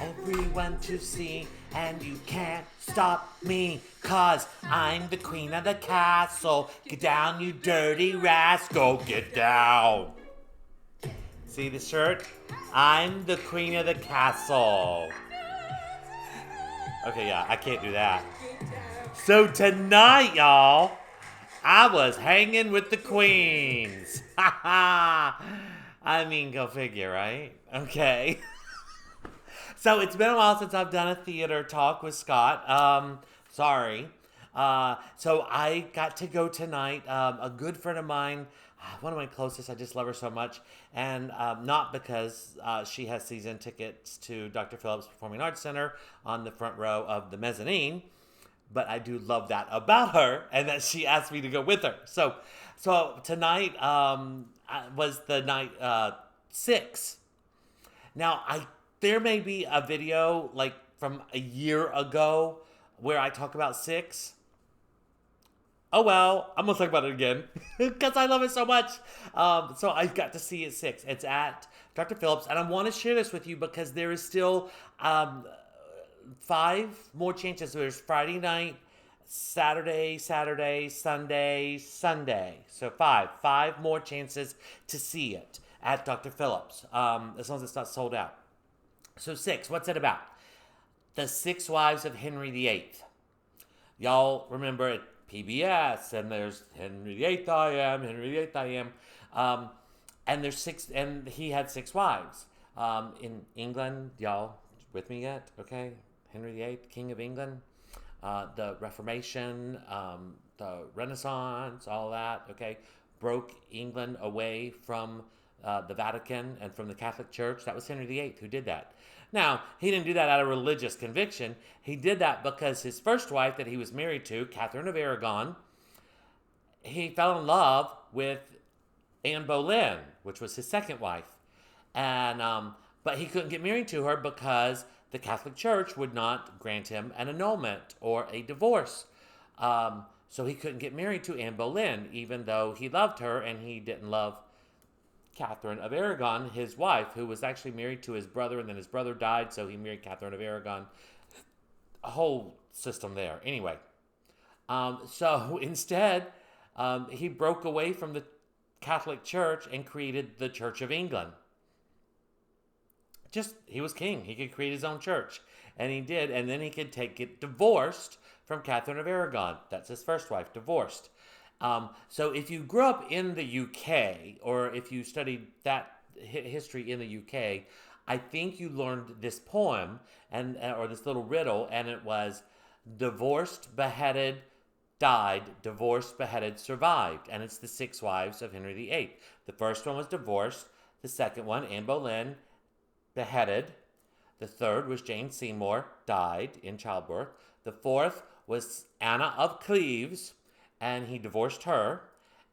everyone to see, and you can't stop me, 'cause I'm the queen of the castle. Get down, you dirty rascal, get down. See the shirt? I'm the queen of the castle. Okay, yeah, I can't do that. So tonight, y'all, I was hanging with the queens. Ha ha! I mean, go figure, right? Okay. So it's been a while since I've done a theater talk with Scott. Sorry. So I got to go tonight. A good friend of mine, one of my closest, I just love her so much. And not because she has season tickets to Dr. Phillips Performing Arts Center on the front row of the mezzanine, but I do love that about her, and that she asked me to go with her. So tonight was the night 6. Now there may be a video like from a year ago where I talk about 6. Oh well, I'm gonna talk about it again because I love it so much. So I got to see it 6. It's at Dr. Phillips, and I want to share this with you because there is still 5 more chances. There's Friday night, Saturday, Sunday. So 5 more chances to see it at Dr. Phillips, as long as it's not sold out. So 6, what's it about? The 6 Wives of Henry VIII. Y'all remember it. PBS, and there's Henry VIII I am, Henry VIII I am. And there's 6, and he had 6 wives. In England, y'all with me yet? Okay, Henry VIII, King of England, the Reformation, the Renaissance, all that. Okay, broke England away from the Vatican and from the Catholic Church. That was Henry VIII who did that. Now, he didn't do that out of religious conviction. He did that because his first wife that he was married to, Catherine of Aragon, he fell in love with Anne Boleyn, which was his second wife. And but he couldn't get married to her because the Catholic Church would not grant him an annulment or a divorce. So he couldn't get married to Anne Boleyn, even though he loved her, and he didn't love Catherine of Aragon, his wife, who was actually married to his brother, and then his brother died, so he married Catherine of Aragon. A whole system there. Anyway, so instead, he broke away from the Catholic Church and created the Church of England. He was king. He could create his own church, and he did, and then he could get divorced from Catherine of Aragon. That's his first wife, divorced. So if you grew up in the UK, or if you studied that history in the UK, I think you learned this poem or this little riddle, and it was divorced, beheaded, died, divorced, beheaded, survived. And it's the 6 wives of Henry VIII. The first one was divorced. The second one, Anne Boleyn, beheaded. The third was Jane Seymour, died in childbirth. The fourth was Anna of Cleves, and he divorced her.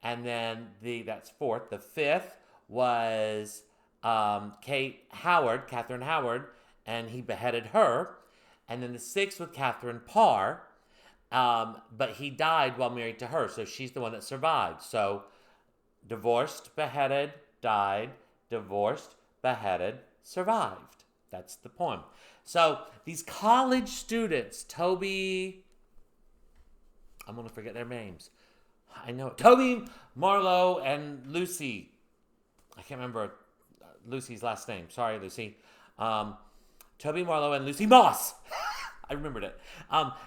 And then that's 4th. The 5th was Catherine Howard, and he beheaded her. And then the 6th was Catherine Parr, but he died while married to her, so she's the one that survived. So divorced, beheaded, died, divorced, beheaded, survived. That's the poem. So these college students, Toby, I'm going to forget their names. I know Toby, Marlowe, and Lucy. I can't remember Lucy's last name. Sorry, Lucy. Toby, Marlowe, and Lucy Moss. I remembered it.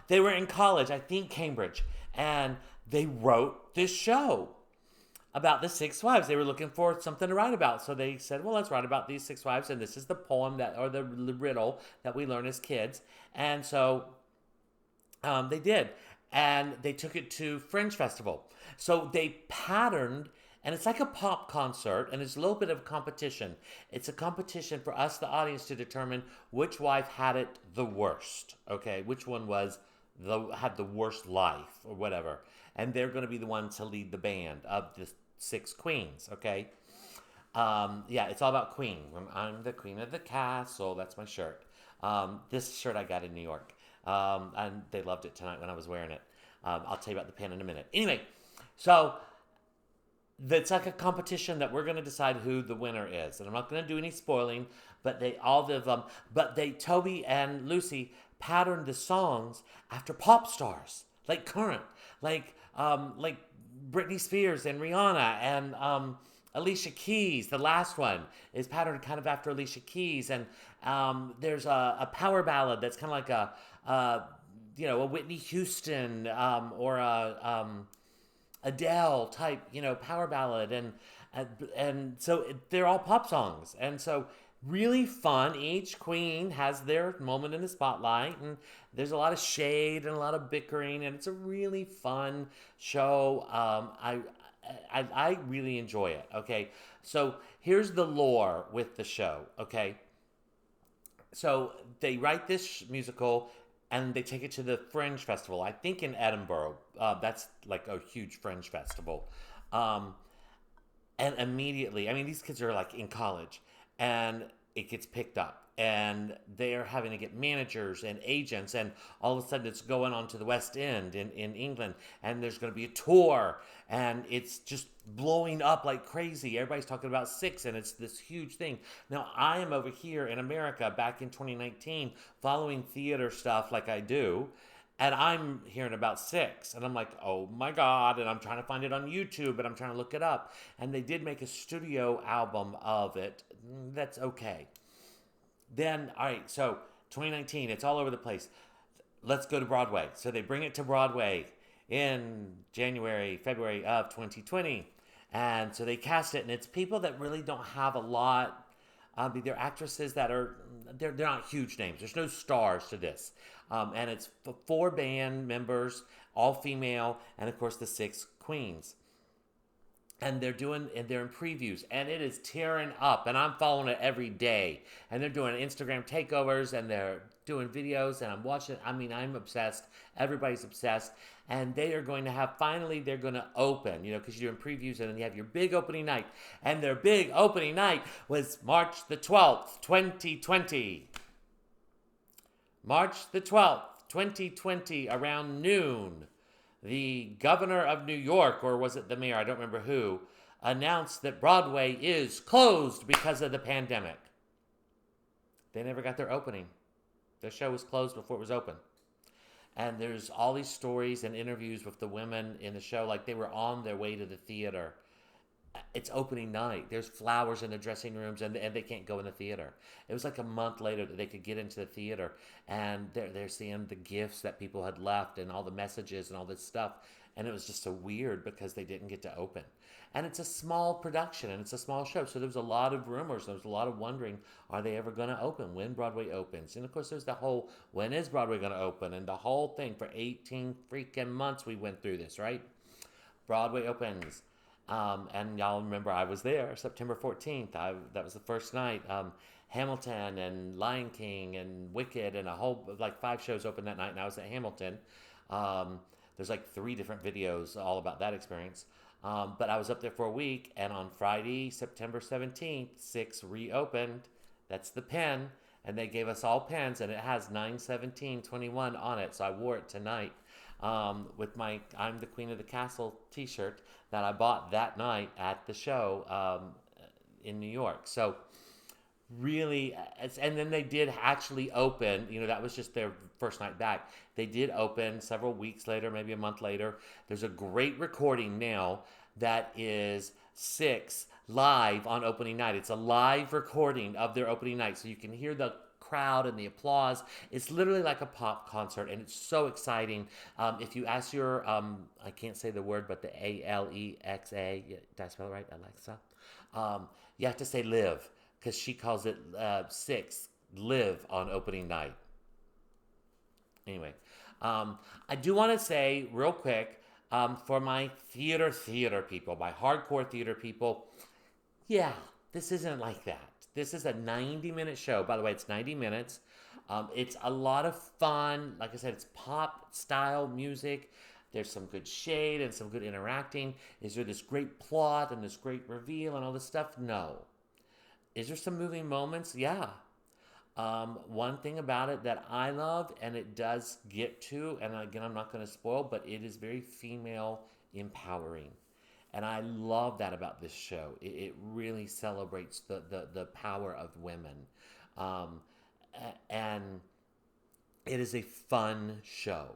They were in college, I think Cambridge, and they wrote this show about the 6 wives. They were looking for something to write about, so they said, well, let's write about these 6 wives, and this is the poem or the riddle that we learn as kids. And so they did. And they took it to Fringe Festival. So they patterned, and it's like a pop concert, and it's a little bit of competition. It's a competition for us, the audience, to determine which wife had it the worst, okay? Which one had the worst life, or whatever. And they're going to be the ones to lead the band of the 6 queens, okay? Yeah, it's all about queen. I'm the queen of the castle. That's my shirt. This shirt I got in New York. And they loved it tonight when I was wearing it. I'll tell you about the pen in a minute. Anyway, so That's like a competition that we're going to decide who the winner is, and I'm not going to do any spoiling. But they all of them, but they Toby and Lucy patterned the songs after pop stars, like current, like Britney Spears and Rihanna and Alicia Keys. The last one is patterned kind of after Alicia Keys, and there's a power ballad that's kind of like a Whitney Houston or a Adele type, power ballad, and so they're all pop songs, and so really fun. Each queen has their moment in the spotlight, and there's a lot of shade and a lot of bickering, and it's a really fun show. I really enjoy it. Okay, so here's the lore with the show. Okay, so they write this musical and they take it to the Fringe Festival, I think in Edinburgh. That's like a huge Fringe Festival. Um, and immediately, I mean, these kids are like in college, and it gets picked up. And they're having to get managers and agents, and all of a sudden it's going on to the West End in England, and there's going to be a tour, and it's just blowing up like crazy. Everybody's talking about Six, and it's this huge thing. Now, I am over here in America back in 2019 following theater stuff like I do, and I'm hearing about Six, and I'm like, oh my God, and I'm trying to find it on YouTube, and I'm trying to look it up. And they did make a studio album of it. That's okay. Then, all right, so 2019, it's all over the place. Let's go to Broadway. So they bring it to Broadway in January, February of 2020. And so they cast it, and it's people that really don't have a lot. They're actresses that are, they're not huge names. There's no stars to this. And it's four band members, all female, and of course the six queens. And they're in previews, and it is tearing up, and I'm following it every day. And they're doing Instagram takeovers, and they're doing videos, and I'm watching. I mean, I'm obsessed. Everybody's obsessed. And they are going to have, finally, they're going to open, because you're doing previews, and then you have your big opening night. And their big opening night was March the 12th, 2020. March the 12th, 2020, around noon. The governor of New York, or was it the mayor, I don't remember who, announced that Broadway is closed because of the pandemic. They never got their opening. The show was closed before it was open. And there's all these stories and interviews with the women in the show, like they were on their way to the theater. It's opening night. There's flowers in the dressing rooms, and they can't go in the theater. It was like a month later that they could get into the theater, and they're seeing the gifts that people had left and all the messages and all this stuff. And it was just so weird because they didn't get to open. And it's a small production, and it's a small show. So there was a lot of rumors. There was a lot of wondering, are they ever going to open? When Broadway opens? And of course, there's the whole, when is Broadway going to open? And the whole thing for 18 freaking months we went through this, right? Broadway opens. And y'all remember I was there September 14th. That was the first night. Hamilton and Lion King and Wicked and a whole, like 5 shows open that night, and I was at Hamilton. There's like 3 different videos all about that experience. But I was up there for a week, and on Friday, September 17th, 6 reopened. That's the pen, and they gave us all pens, and it has 9/17/21 on it, so I wore it tonight. With my I'm the Queen of the Castle t-shirt that I bought that night at the show in New York. So really, and then they did actually open, that was just their first night back. They did open several weeks later, maybe a month later. There's a great recording now that is Six live on opening night. It's a live recording of their opening night, so you can hear the crowd and the applause. It's literally like a pop concert, and it's so exciting. If you ask your, I can't say the word, but the Alexa, did I spell it right, Alexa? You have to say live, because she calls it Six live on opening night. Anyway, I do want to say real quick, for my theater people, my hardcore theater people, yeah, this isn't like that. This is a 90-minute show. By the way, it's 90 minutes. It's a lot of fun. Like I said, it's pop-style music. There's some good shade and some good interacting. Is there this great plot and this great reveal and all this stuff? No. Is there some moving moments? Yeah. One thing about it that I love, and it does get to, and again, I'm not going to spoil, but it is very female empowering. And I love that about this show. It really celebrates the power of women. Um, and it is a fun show.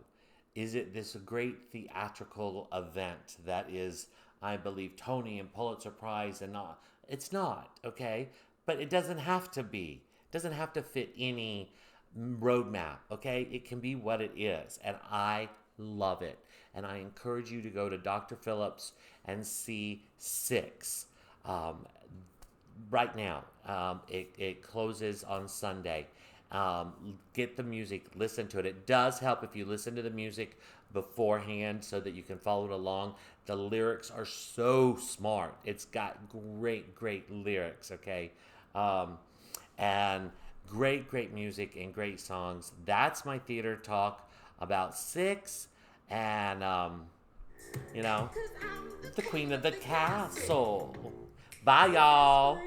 Is it this great theatrical event that is, I believe, Tony and Pulitzer Prize and not? It's not, okay? But it doesn't have to be. It doesn't have to fit any roadmap, okay? It can be what it is. And I love it. And I encourage you to go to Dr. Phillips and see Six. Um, right now. It closes on Sunday. Get the music, listen to it. It does help if you listen to the music beforehand so that you can follow it along. The lyrics are so smart. It's got great lyrics, okay? Um, and great music and great songs. That's my theater talk about Six. And, you know, the queen of the castle. Bye, y'all.